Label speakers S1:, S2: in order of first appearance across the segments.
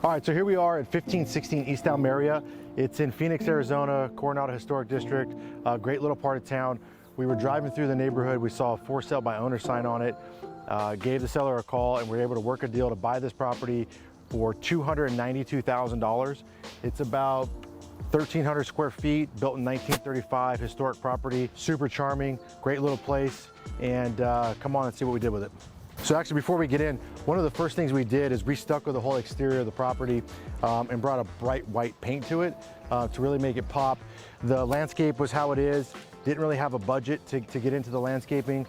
S1: All right, so here we are at 1516 East Almeria. It's in Phoenix, Arizona, Coronado Historic District, a great little part of town. We were driving through the neighborhood, we saw a for sale by owner sign on it, gave the seller a call, and we were able to work a deal to buy this property for $292,000. It's about 1,300 square feet, built in 1935, historic property, super charming, great little place, and come on and see what we did with it. So actually, before we get in, one of the first things we did is restucco the whole exterior of the property and brought a bright white paint to it to really make it pop. The landscape was how it is. Didn't really have a budget to get into the landscaping.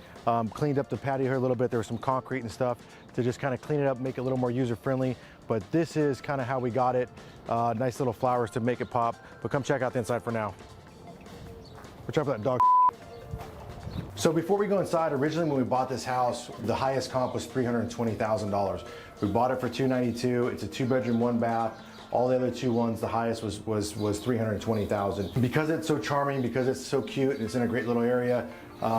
S1: Cleaned up the patio here a little bit. There was some concrete and stuff to just kind of clean it up, make it a little more user-friendly. But this is kind of how we got it. Nice little flowers to make it pop. But come check out the inside for now. Watch out for that dog. So before we go inside, originally when we bought this house, the highest comp was $320,000. We bought it for $292,000. It's a 2-bedroom, 1-bath. All the other 2 ones, the highest was $320,000. Because it's so charming, because it's so cute, and it's in a great little area,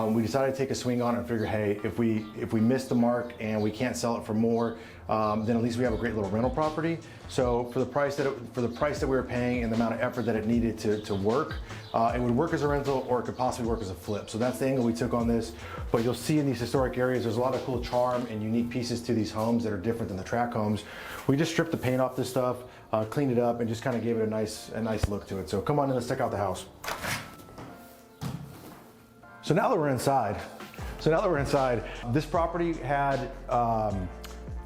S1: we decided to take a swing on it and figure, hey, if we miss the mark and we can't sell it for more, then at least we have a great little rental property. So for the price that we were paying and the amount of effort that it needed to work, it would work as a rental or it could possibly work as a flip. So that's the angle we took on this. But you'll see in these historic areas, there's a lot of cool charm and unique pieces to these homes that are different than the tract homes. We just stripped the paint off this stuff, cleaned it up, and just kind of gave it a nice look to it. So come on in, let's check out the house. So now that we're inside, this property had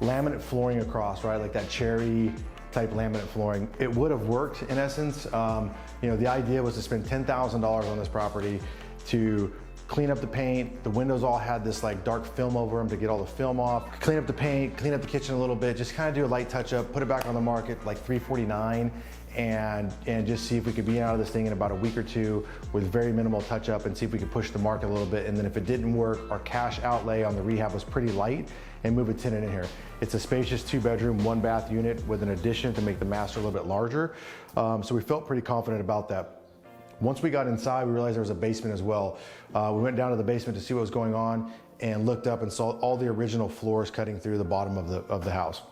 S1: laminate flooring across, right? Like that cherry type laminate flooring. It would have worked in essence. You know, the idea was to spend $10,000 on this property to clean up the paint. The windows all had this like dark film over them to get all the film off. Clean up the paint, clean up the kitchen a little bit, just kind of do a light touch up, put it back on the market like $349 and just see if we could be out of this thing in about a week or two with very minimal touch up and see if we could push the market a little bit. And then if it didn't work, our cash outlay on the rehab was pretty light and move a tenant in here. It's a spacious 2-bedroom, 1-bath unit with an addition to make the master a little bit larger. So we felt pretty confident about that. Once we got inside, we realized there was a basement as well. We went down to the basement to see what was going on and looked up and saw all the original floors cutting through the bottom of the house.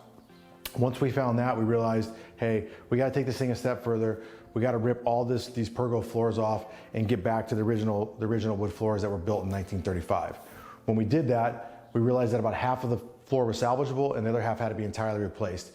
S1: Once we found that, we realized, hey, we gotta take this thing a step further. We gotta rip all these pergo floors off and get back to the original wood floors that were built in 1935. When we did that, we realized that about half of the floor was salvageable and the other half had to be entirely replaced.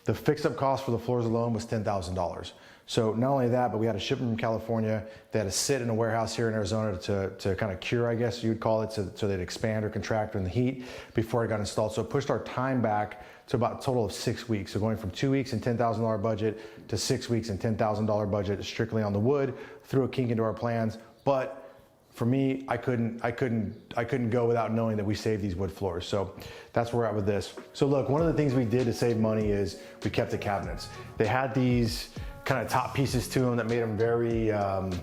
S1: The fix-up cost for the floors alone was $10,000. So not only that, but we had to ship them from California. They had to sit in a warehouse here in Arizona to kind of cure, I guess you would call it, so they'd expand or contract in the heat before it got installed. So it pushed our time back to about a total of 6 weeks. So going from 2 weeks and $10,000 budget to 6 weeks and $10,000 budget strictly on the wood, threw a kink into our plans. But for me, I couldn't go without knowing that we saved these wood floors. So that's where we're at with this. So look, one of the things we did to save money is we kept the cabinets. They had these kind of top pieces to them that made them very, I don't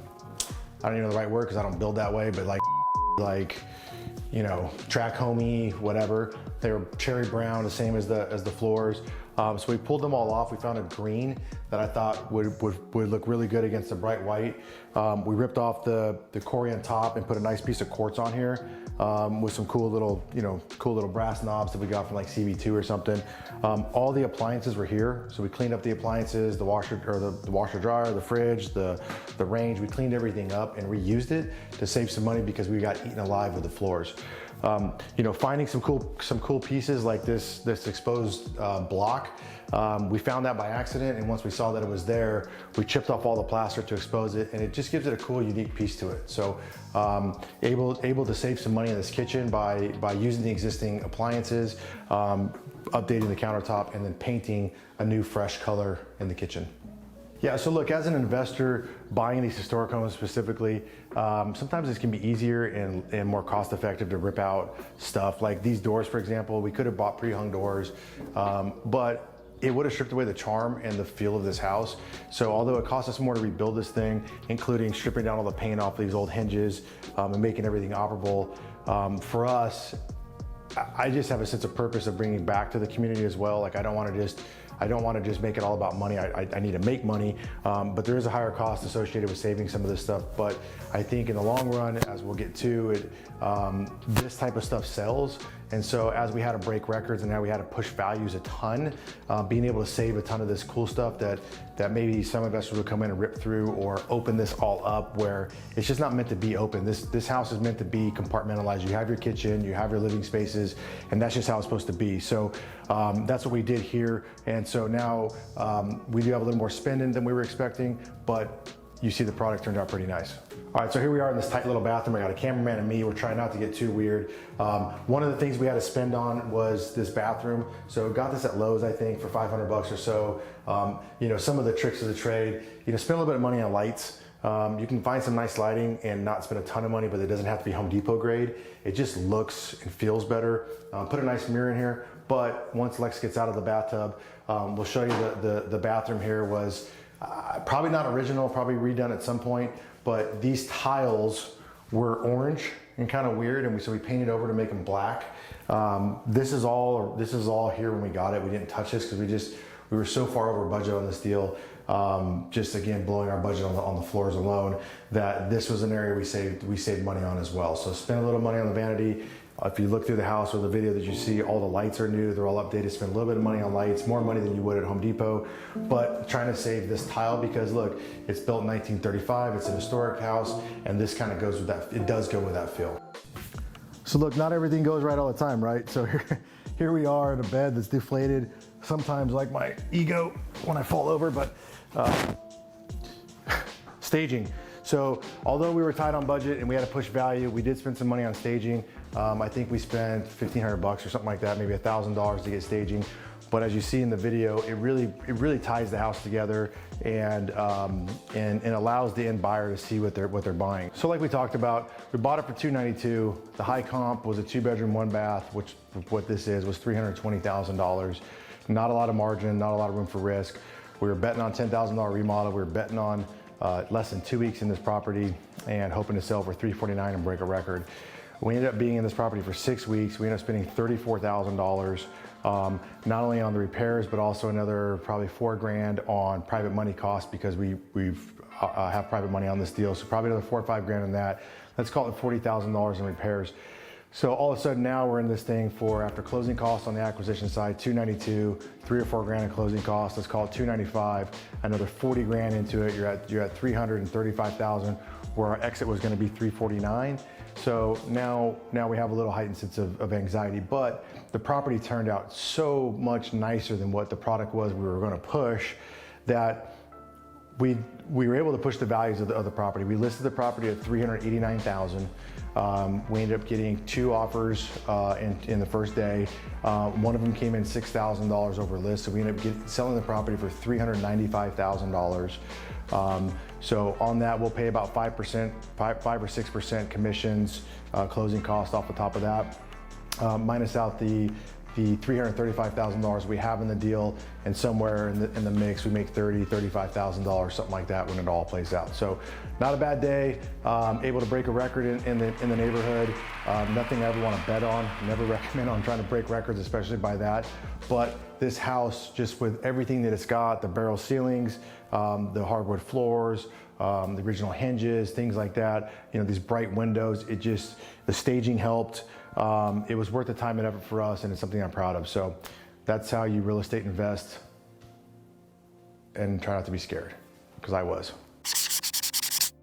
S1: even know the right word because I don't build that way, but like, you know, track homey, whatever. They were cherry brown, the same as the floors. So we pulled them all off. We found a green that I thought would look really good against the bright white. We ripped off the Corian top and put a nice piece of quartz on here with some cool little brass knobs that we got from like CB2 or something. All the appliances were here. So we cleaned up the appliances, the washer dryer, the fridge, the range. We cleaned everything up and reused it to save some money because we got eaten alive with the floors. You know, finding some cool pieces like this exposed block. We found that by accident, and once we saw that it was there, we chipped off all the plaster to expose it, and it just gives it a cool, unique piece to it. So able to save some money in this kitchen by using the existing appliances, updating the countertop, and then painting a new fresh color in the kitchen. Yeah, so look, as an investor buying these historic homes specifically, sometimes this can be easier and more cost effective to rip out stuff. Like these doors, for example, we could have bought pre-hung doors, but it would have stripped away the charm and the feel of this house. So although it cost us more to rebuild this thing, including stripping down all the paint off these old hinges and making everything operable, for us, I just have a sense of purpose of bringing back to the community as well. Like I don't want to just make it all about money. I need to make money, but there is a higher cost associated with saving some of this stuff. But I think in the long run, as we'll get to it, this type of stuff sells, And so as we had to break records and now we had to push values a ton, being able to save a ton of this cool stuff that maybe some investors would come in and rip through or open this all up where it's just not meant to be open. This house is meant to be compartmentalized. You have your kitchen, you have your living spaces, and that's just how it's supposed to be. So that's what we did here. And so now we do have a little more spending than we were expecting, but you see the product turned out pretty nice. All right, so here we are in this tight little bathroom. I got a cameraman and me. We're trying not to get too weird. One of the things we had to spend on was this bathroom. So got this at Lowe's, I think, for 500 bucks or so. You know, some of the tricks of the trade, you know, spend a little bit of money on lights. You can find some nice lighting and not spend a ton of money, but it doesn't have to be Home Depot grade. It just looks and feels better. Put a nice mirror in here, but once Lex gets out of the bathtub, we'll show you the bathroom here was probably not original, probably redone at some point, but these tiles were orange and kind of weird, and so we painted over to make them black. This is all here when we got it. We didn't touch this because we were so far over budget on this deal. Just again, blowing our budget on the floors alone, that this was an area we saved money on as well. So spend a little money on the vanity. If you look through the house or the video that you see, all the lights are new, they're all updated. Spend a little bit of money on lights, more money than you would at Home Depot, but trying to save this tile because look, it's built in 1935, it's an historic house, and this kind of goes with that, it does go with that feel. So look, not everything goes right all the time, right? So here we are in a bed that's deflated, sometimes like my ego when I fall over, but staging. So although we were tight on budget and we had to push value, we did spend some money on staging. I think we spent 1,500 bucks or something like that, maybe $1,000 to get staging. But as you see in the video, it really ties the house together and allows the end buyer to see what they're buying. So like we talked about, we bought it for $292. The high comp was a 2-bedroom, 1-bath, which what this is was $320,000. Not a lot of margin, not a lot of room for risk. We were betting on $10,000 remodel. We were betting on less than 2 weeks in this property and hoping to sell for $349 and break a record. We ended up being in this property for 6 weeks. We ended up spending $34,000, not only on the repairs, but also another probably $4,000 on private money costs because we have private money on this deal. So probably another $4,000 or $5,000 in that. Let's call it $40,000 in repairs. So all of a sudden now we're in this thing for, after closing costs on the acquisition side, $292, $3,000 or $4,000 in closing costs. Let's call it $295. Another $40,000 into it. You're at $335,000, where our exit was going to be $349. So now we have a little heightened sense of anxiety, but the property turned out so much nicer than what the product was we were going to push that we were able to push the values of the property. We listed the property at $389,000. We ended up getting 2 offers in the first day. One of them came in $6,000 over list, so we ended up selling the property for $395,000. So on that, we'll pay about 5 or 6% commissions, closing costs off the top of that, minus out the $335,000 we have in the deal, and somewhere in the mix we make $30,000, $35,000, something like that when it all plays out. So not a bad day. Able to break a record in the neighborhood. Nothing I ever want to bet on. Never recommend on trying to break records, especially by that. But this house, just with everything that it's got, the barrel ceilings, the hardwood floors, the original hinges, things like that, you know, these bright windows, the staging helped. It was worth the time and effort for us, and it's something I'm proud of. So that's how you real estate invest and try not to be scared, because I was.